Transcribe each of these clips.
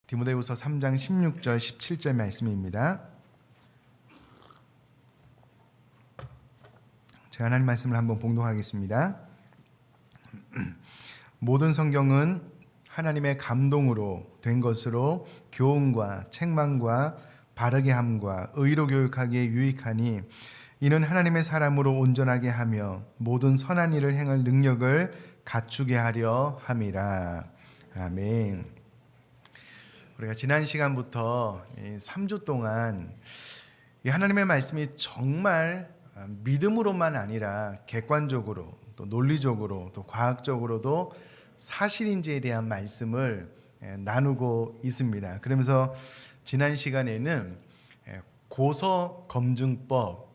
디모데후서 3장 16절 17절 말씀입니다. 제가 하나님 말씀을 한번 봉독하겠습니다. 모든 성경은 하나님의 감동으로 된 것으로 교훈과 책망과 바르게 함과 의로 교육하기에 유익하니 이는 하나님의 사람으로 온전하게 하며 모든 선한 일을 행할 능력을 갖추게 하려 함이라. 아멘. 우리가 지난 시간부터 3주 동안 이 하나님의 말씀이 정말 믿음으로만 아니라 객관적으로 또 논리적으로 또 과학적으로도 사실인지에 대한 말씀을 나누고 있습니다. 그러면서 지난 시간에는 고서검증법,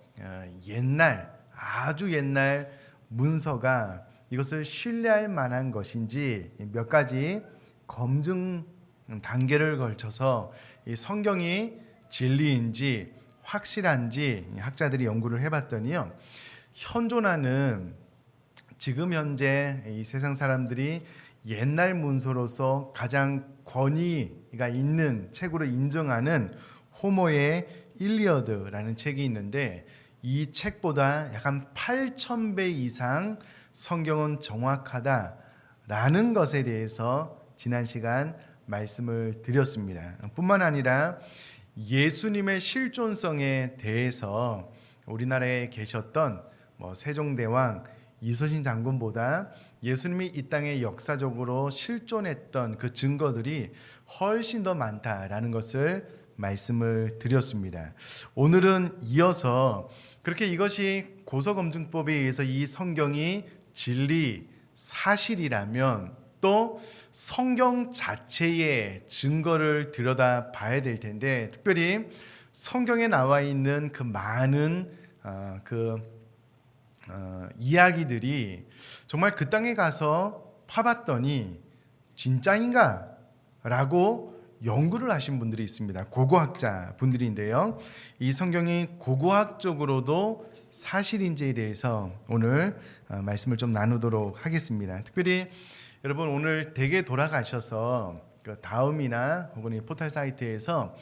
아주 옛날 문서가 이것을 신뢰할 만한 것인지 몇 가지 검증 단계를 걸쳐서 이 성경이 진리인지 확실한지 학자들이 연구를 해봤더니요, 현존하는 지금 현재 이 세상 사람들이 옛날 문서로서 가장 권위가 있는 책으로 인정하는 호모의 일리어드라는 책이 있는데, 이 책보다 약 한 8,000배 이상 성경은 정확하다라는 것에 대해서 지난 시간 말씀을 드렸습니다. 뿐만 아니라 예수님의 실존성에 대해서 우리나라에 계셨던 세종대왕 이순신 장군보다 예수님이 이 땅에 역사적으로 실존했던 그 증거들이 훨씬 더 많다라는 것을 말씀을 드렸습니다. 오늘은 이어서 그렇게 이것이 고서검증법에 의해서 이 성경이 진리, 사실이라면 또 성경 자체의 증거를 들여다 봐야 될 텐데, 특별히 성경에 나와 있는 그 많은 이야기들이 정말 그 땅에 가서 파봤더니 진짜인가? 라고 연구를 하신 분들이 있습니다. 고고학자 분들인데요, 이 성경이 고고학적으로도 사실인지에 대해서 오늘 말씀을 좀 나누도록 하겠습니다. 특별히 여러분, 오늘 댁에 돌아가셔서 그 다음이나 혹은 이 포털 사이트에서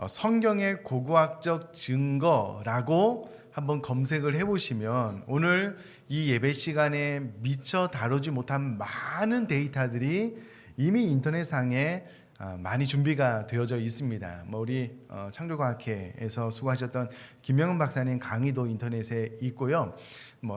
성경의 고고학적 증거라고 한번 검색을 해보시면 오늘 이 예배 시간에 미처 다루지 못한 많은 데이터들이 이미 인터넷상에 많이 준비가 되어져 있습니다. 우리 창조과학회에서 수고하셨던 김명은 박사님 강의도 인터넷에 있고요.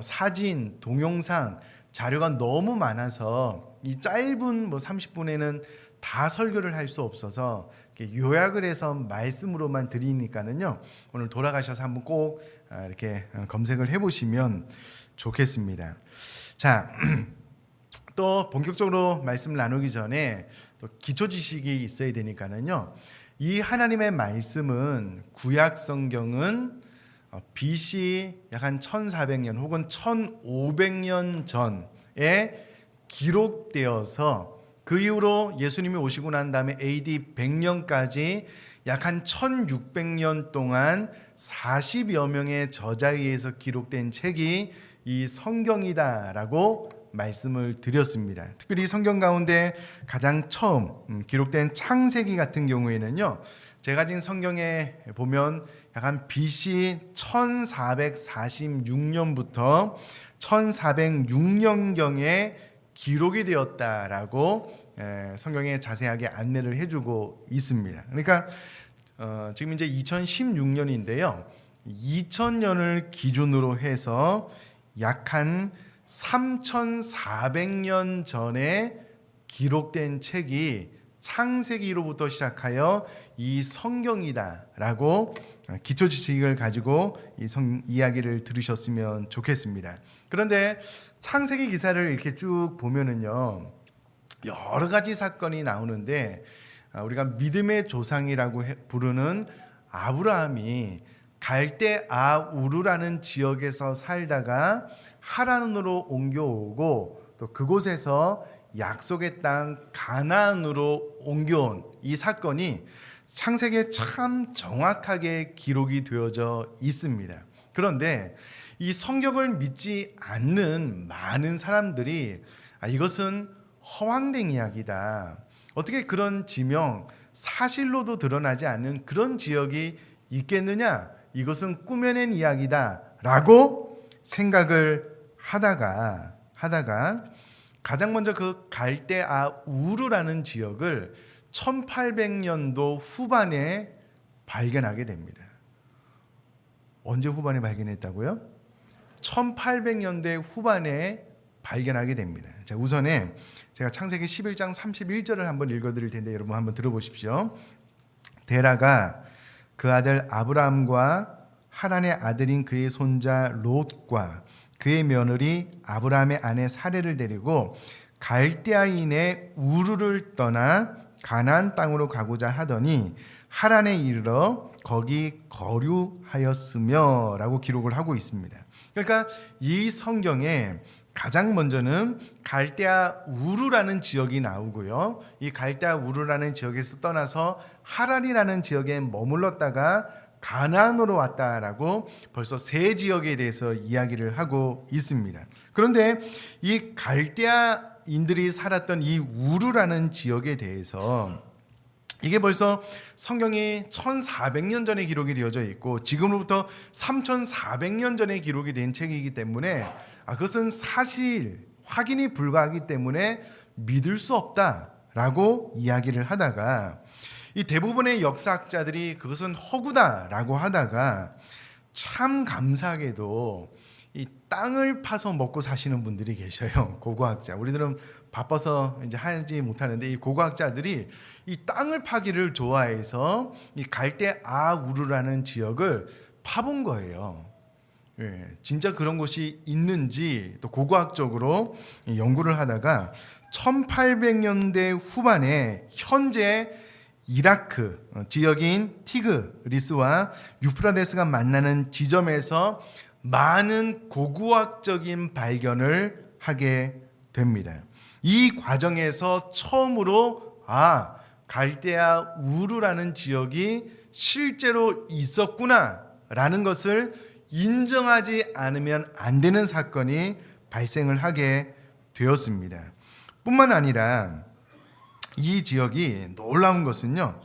사진, 동영상, 자료가 너무 많아서 이 짧은 30분에는 다 설교를 할 수 없어서 요약을 해서 말씀으로만 드리니까는요, 오늘 돌아가셔서 한번 꼭 이렇게 검색을 해보시면 좋겠습니다. 자, 또 본격적으로 말씀을 나누기 전에 또 기초 지식이 있어야 되니까는요, 이 하나님의 말씀은 구약 성경은 BC 약 한 1400년 혹은 1500년 전에 기록되어서 그 이후로 예수님이 오시고 난 다음에 AD 100년까지 약 한 1600년 동안 40여 명의 저자에 의해서 기록된 책이 이 성경이다라고 말씀을 드렸습니다. 특별히 성경 가운데 가장 처음 기록된 창세기 같은 경우에는요, 제가 가진 성경에 보면 약 한 BC 1446년부터 1406년경에 기록이 되었다라고 성경에 자세하게 안내를 해주고 있습니다. 그러니까 지금 이제 2016년인데요. 2000년을 기준으로 해서 약 한 3400년 전에 기록된 책이 창세기로부터 시작하여 이 성경이다라고 기초 지식을 가지고 이 이야기를 들으셨으면 좋겠습니다. 그런데 창세기 기사를 이렇게 쭉 보면은요, 여러 가지 사건이 나오는데 우리가 믿음의 조상이라고 부르는 아브라함이 갈대아 우르라는 지역에서 살다가 하란으로 옮겨오고 또 그곳에서 약속의 땅 가나안으로 옮겨온 이 사건이 창세기에 참 정확하게 기록이 되어져 있습니다. 그런데 이 성경을 믿지 않는 많은 사람들이 이것은 허황된 이야기다, 어떻게 그런 지명, 사실로도 드러나지 않는 그런 지역이 있겠느냐? 이것은 꾸며낸 이야기다라고 생각을 하다가 가장 먼저 그 갈대아 우르라는 지역을 1800년도 후반에 발견하게 됩니다. 언제 후반에 발견했다고요? 1800년대 후반에 발견하게 됩니다. 자, 우선에 제가 창세기 11장 31절을 한번 읽어드릴 텐데 여러분 한번 들어보십시오. 데라가 그 아들 아브라함과 하란의 아들인 그의 손자 롯과 그의 며느리 아브라함의 아내 사레를 데리고 갈대아인의 우르를 떠나 가나안 땅으로 가고자 하더니 하란에 이르러 거기 거류하였으며 라고 기록을 하고 있습니다. 그러니까 이 성경에 가장 먼저는 갈대아 우르라는 지역이 나오고요. 이 갈대아 우르라는 지역에서 떠나서 하란이라는 지역에 머물렀다가 가나안으로 왔다라고 벌써 세 지역에 대해서 이야기를 하고 있습니다. 그런데 이 갈대아인들이 살았던 이 우르라는 지역에 대해서 이게 벌써 성경이 1400년 전에 기록이 되어져 있고 지금으로부터 3400년 전에 기록이 된 책이기 때문에 그것은 사실 확인이 불가하기 때문에 믿을 수 없다라고 이야기를 하다가 이 대부분의 역사학자들이 그것은 허구다라고 하다가 참 감사하게도 이 땅을 파서 먹고 사시는 분들이 계셔요. 고고학자. 우리들은 바빠서 이제 하지 못하는데 이 고고학자들이 이 땅을 파기를 좋아해서 이 갈대아 우르라는 지역을 파본 거예요. 예, 진짜 그런 곳이 있는지 또 고고학적으로 연구를 하다가 1800년대 후반에 현재 이라크 지역인 티그리스와 유프라데스가 만나는 지점에서 많은 고고학적인 발견을 하게 됩니다. 이 과정에서 처음으로 갈대아 우르라는 지역이 실제로 있었구나라는 것을 인정하지 않으면 안 되는 사건이 발생을 하게 되었습니다. 뿐만 아니라 이 지역이 놀라운 것은요,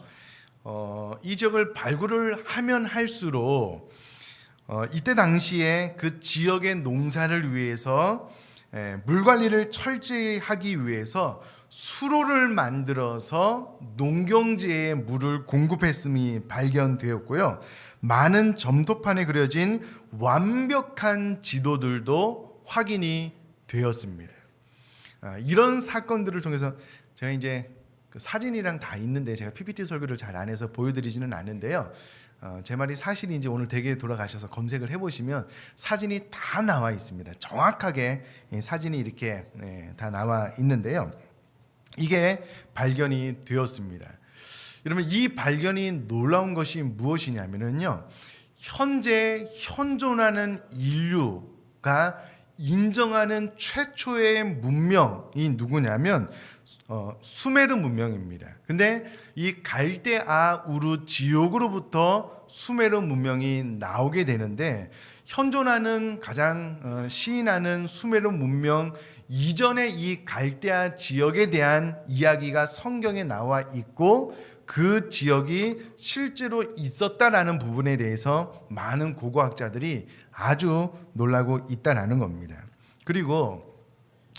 이 지역을 발굴을 하면 할수록 이때 당시에 그 지역의 농사를 위해서 물 관리를 철저히 하기 위해서 수로를 만들어서 농경지에 물을 공급했음이 발견되었고요. 많은 점토판에 그려진 완벽한 지도들도 확인이 되었습니다. 이런 사건들을 통해서 제가 이제 그 사진이랑 다 있는데 제가 PPT 설교를 잘 안 해서 보여드리지는 않는데요. 제 말이 사실인지 오늘 댁에 돌아가셔서 검색을 해보시면 사진이 다 나와 있습니다. 정확하게 사진이 이렇게 다 나와 있는데요. 이게 발견이 되었습니다. 여러분 이 발견이 놀라운 것이 무엇이냐면요. 현재 현존하는 인류가 인정하는 최초의 문명이 누구냐면 수메르 문명입니다. 근데 이 갈대아 우르 지역으로부터 수메르 문명이 나오게 되는데 현존하는 가장 시인하는 수메르 문명 이전의 이 갈대아 지역에 대한 이야기가 성경에 나와 있고 그 지역이 실제로 있었다라는 부분에 대해서 많은 고고학자들이 아주 놀라고 있다라는 겁니다. 그리고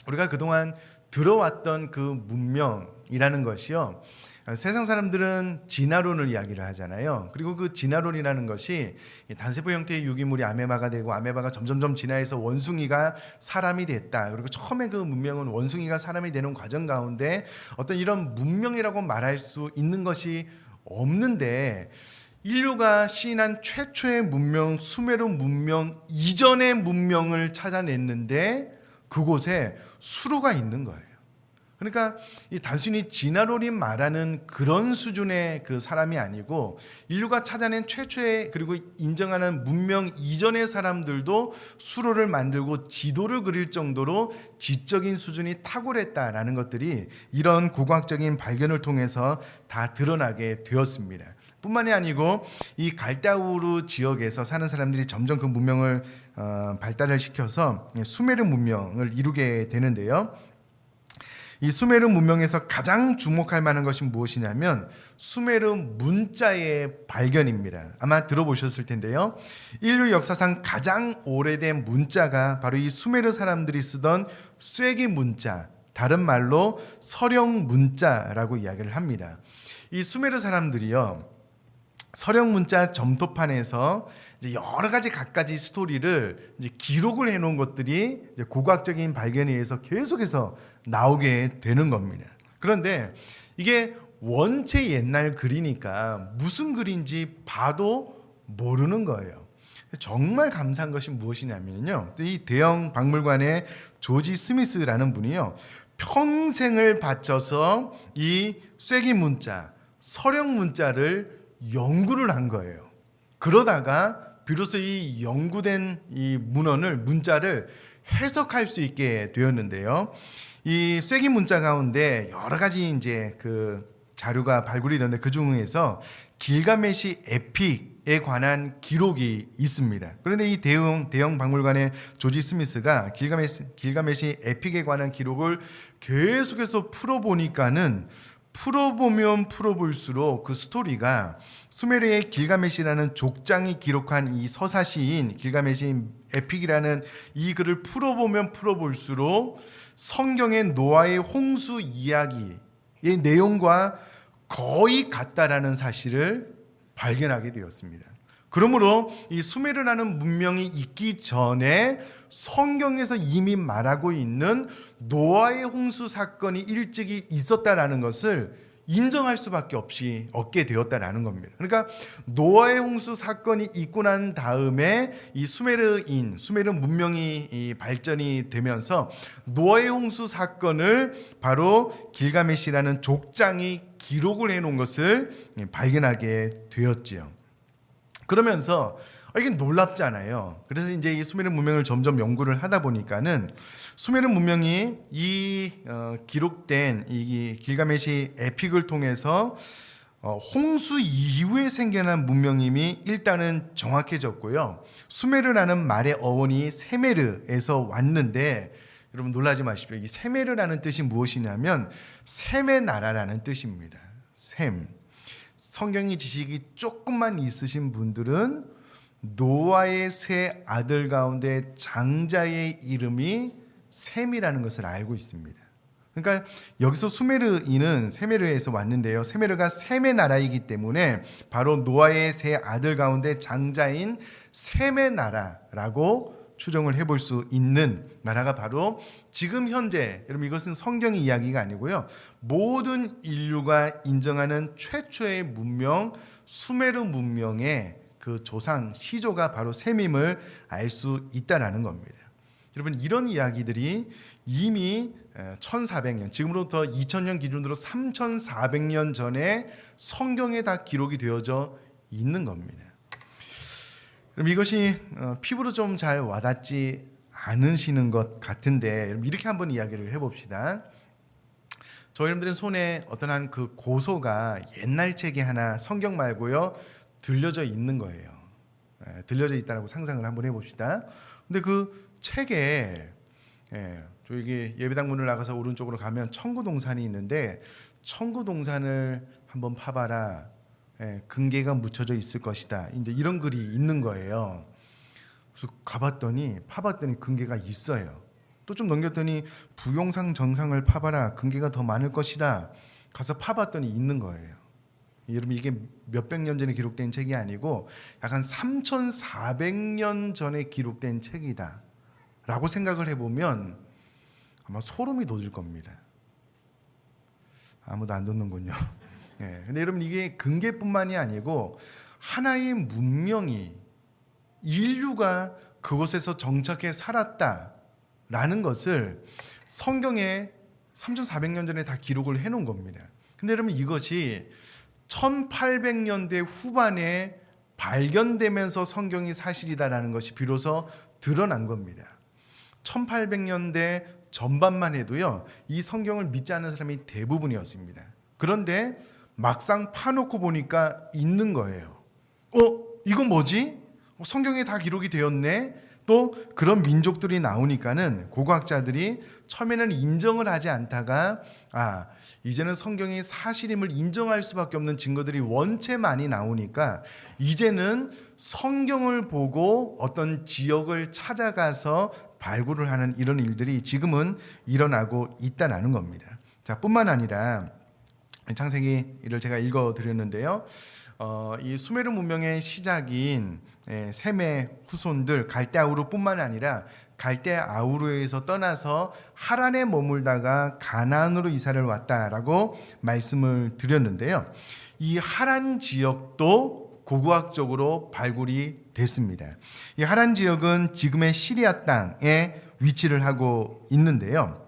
우리가 그동안 들어왔던 그 문명이라는 것이요, 세상 사람들은 진화론을 이야기를 하잖아요. 그리고 그 진화론이라는 것이 단세포 형태의 유기물이 아메바가 되고 아메바가 점점점 진화해서 원숭이가 사람이 됐다. 그리고 처음에 그 문명은 원숭이가 사람이 되는 과정 가운데 어떤 이런 문명이라고 말할 수 있는 것이 없는데 인류가 시인한 최초의 문명, 수메르 문명 이전의 문명을 찾아냈는데 그곳에 수로가 있는 거예요. 그러니까 이 단순히 진화론이 말하는 그런 수준의 그 사람이 아니고 인류가 찾아낸 최초의 그리고 인정하는 문명 이전의 사람들도 수로를 만들고 지도를 그릴 정도로 지적인 수준이 탁월했다라는 것들이 이런 고고학적인 발견을 통해서 다 드러나게 되었습니다. 뿐만이 아니고 이 갈대아우르 지역에서 사는 사람들이 점점 그 문명을 발달을 시켜서 수메르 문명을 이루게 되는데요. 이 수메르 문명에서 가장 주목할 만한 것이 무엇이냐면 수메르 문자의 발견입니다. 아마 들어보셨을 텐데요. 인류 역사상 가장 오래된 문자가 바로 이 수메르 사람들이 쓰던 쐐기 문자, 다른 말로 서령 문자라고 이야기를 합니다. 이 수메르 사람들이요, 서령 문자 점토판에서 이제 여러 가지 갖가지 스토리를 이제 기록을 해놓은 것들이 이제 고고학적인 발견에 의해서 계속해서 나오게 되는 겁니다. 그런데 이게 원체 옛날 글이니까 무슨 글인지 봐도 모르는 거예요. 정말 감사한 것이 무엇이냐면요, 이 대형 박물관의 조지 스미스라는 분이요, 평생을 바쳐서 이 쐐기 문자, 서령 문자를 연구를 한 거예요. 그러다가 비로소 이 연구된 이 문자를 해석할 수 있게 되었는데요. 이 쐐기 문자 가운데 여러 가지 이제 그 자료가 발굴이 되는데 그 중에서 길가메시 에픽에 관한 기록이 있습니다. 그런데 이 대형 박물관의 조지 스미스가 길가메시 에픽에 관한 기록을 계속해서 풀어보니까는 풀어보면 풀어볼수록 그 스토리가 수메르의 길가메시라는 족장이 기록한 이 서사시인 길가메시 에픽이라는 이 글을 풀어보면 풀어볼수록 성경의 노아의 홍수 이야기의 내용과 거의 같다라는 사실을 발견하게 되었습니다. 그러므로 이 수메르라는 문명이 있기 전에 성경에서 이미 말하고 있는 노아의 홍수 사건이 일찍이 있었다라는 것을 인정할 수밖에 없게 되었다라는 겁니다. 그러니까 노아의 홍수 사건이 있고 난 다음에 이 수메르 문명이 발전이 되면서 노아의 홍수 사건을 바로 길가메시라는 족장이 기록을 해놓은 것을 발견하게 되었지요. 그러면서 이게 놀랍잖아요. 그래서 이제 이 수메르 문명을 점점 연구를 하다 보니까는 수메르 문명이 기록된 이 길가메시 에픽을 통해서 홍수 이후에 생겨난 문명임이 일단은 정확해졌고요. 수메르라는 말의 어원이 세메르에서 왔는데, 여러분 놀라지 마십시오. 이 세메르라는 뜻이 무엇이냐면 셈의 나라라는 뜻입니다. 셈. 성경의 지식이 조금만 있으신 분들은 노아의 세 아들 가운데 장자의 이름이 셈이라는 것을 알고 있습니다. 그러니까 여기서 수메르인은 세메르에서 왔는데요, 세메르가 셈의 나라이기 때문에 바로 노아의 세 아들 가운데 장자인 셈의 나라라고 추정을 해볼 수 있는 나라가 바로 지금 현재, 여러분 이것은 성경의 이야기가 아니고요, 모든 인류가 인정하는 최초의 문명 수메르 문명의 그 조상 시조가 바로 셈임을 알 수 있다라는 겁니다. 여러분 이런 이야기들이 이미 1400년, 지금으로부터 2000년 기준으로 3400년 전에 성경에 다 기록이 되어져 있는 겁니다. 그럼 이것이 피부로 좀 잘 와닿지 않으시는 것 같은데, 이렇게 한번 이야기를 해봅시다. 저희들은 손에 어떤 한 그 고소가 옛날 책이 하나, 성경 말고요, 들려져 있는 거예요. 들려져 있다라고 상상을 한번 해봅시다. 근데 그 책에 저기 예배당 문을 나가서 오른쪽으로 가면 청구동산이 있는데, 청구동산을 한번 파봐라, 금괴가 묻혀져 있을 것이다, 이제 이런 글이 있는 거예요. 그래서 파봤더니 금괴가 있어요. 또 좀 넘겼더니 부용상 정상을 파봐라, 금괴가 더 많을 것이다, 가서 파봤더니 있는 거예요. 여러분 이게 몇백 년 전에 기록된 책이 아니고 약 한 3400년 전에 기록된 책이다 라고 생각을 해보면 아마 소름이 돋을 겁니다. 아무도 안 돋는군요. 근데 여러분 이게 금괴뿐만이 아니고 하나의 문명이, 인류가 그곳에서 정착해 살았다라는 것을 성경에 3400년 전에 다 기록을 해놓은 겁니다. 근데 여러분 이것이 1800년대 후반에 발견되면서 성경이 사실이다라는 것이 비로소 드러난 겁니다. 1800년대 전반만 해도요, 이 성경을 믿지 않는 사람이 대부분이었습니다. 그런데 막상 파놓고 보니까 있는 거예요. 이건 뭐지? 성경에 다 기록이 되었네? 또 그런 민족들이 나오니까는 고고학자들이 처음에는 인정을 하지 않다가 이제는 성경이 사실임을 인정할 수밖에 없는 증거들이 원체 많이 나오니까 이제는 성경을 보고 어떤 지역을 찾아가서 발굴을 하는 이런 일들이 지금은 일어나고 있다는 겁니다. 자, 뿐만 아니라 창세기를 제가 읽어드렸는데요. 이 수메르 문명의 시작인 셈의 후손들 갈대아우르뿐만 아니라 갈대아우르에서 떠나서 하란에 머물다가 가나안으로 이사를 왔다라고 말씀을 드렸는데요. 이 하란 지역도 고고학적으로 발굴이 됐습니다. 이 하란 지역은 지금의 시리아 땅에 위치를 하고 있는데요.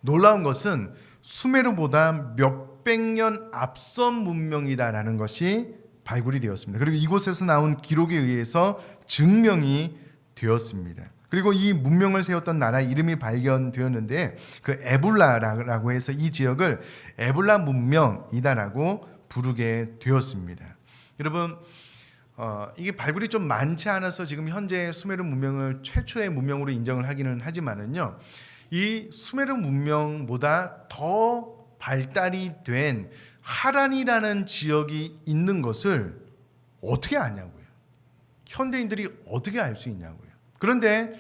놀라운 것은 수메르보다 몇백 년 앞선 문명이다라는 것이 발굴이 되었습니다. 그리고 이곳에서 나온 기록에 의해서 증명이 되었습니다. 그리고 이 문명을 세웠던 나라 이름이 발견되었는데 그 에불라라고 해서 이 지역을 에불라 문명이다라고 부르게 되었습니다. 여러분, 이게 발굴이 좀 많지 않아서 지금 현재 수메르 문명을 최초의 문명으로 인정을 하기는 하지만은요, 이 수메르 문명보다 더 발달이 된 하란이라는 지역이 있는 것을 어떻게 아냐고요. 현대인들이 어떻게 알 수 있냐고요. 그런데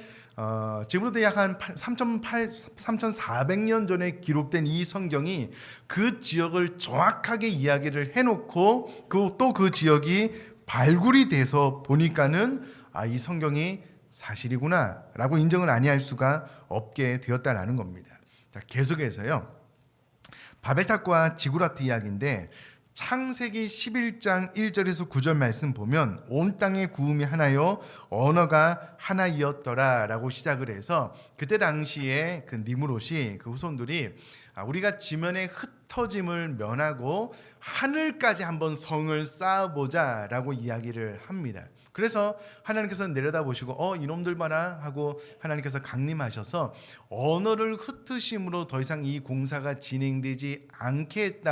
지금으로부터 약 한 3,400년 전에 기록된 이 성경이 그 지역을 정확하게 이야기를 해놓고 또 그 지역이 발굴이 돼서 보니까는 이 성경이 사실이구나 라고 인정을 아니할 수가 없게 되었다는 겁니다. 자, 계속해서요, 바벨탑과 지구라트 이야기인데 창세기 11장 1절에서 9절 말씀 보면 온 땅의 구음이 하나요 언어가 하나이었더라 라고 시작을 해서 그때 당시에 그 니므롯이 그 후손들이 우리가 지면에 흩어짐을 면하고 하늘까지 한번 성을 쌓아보자 라고 이야기를 합니다. 그래서 하나님께서 내려다보시고 이놈들 봐라 하고 하나님께서 강림하셔서 언어를 흩으심으로 더 이상 이 공사가 진행되지 않게 했다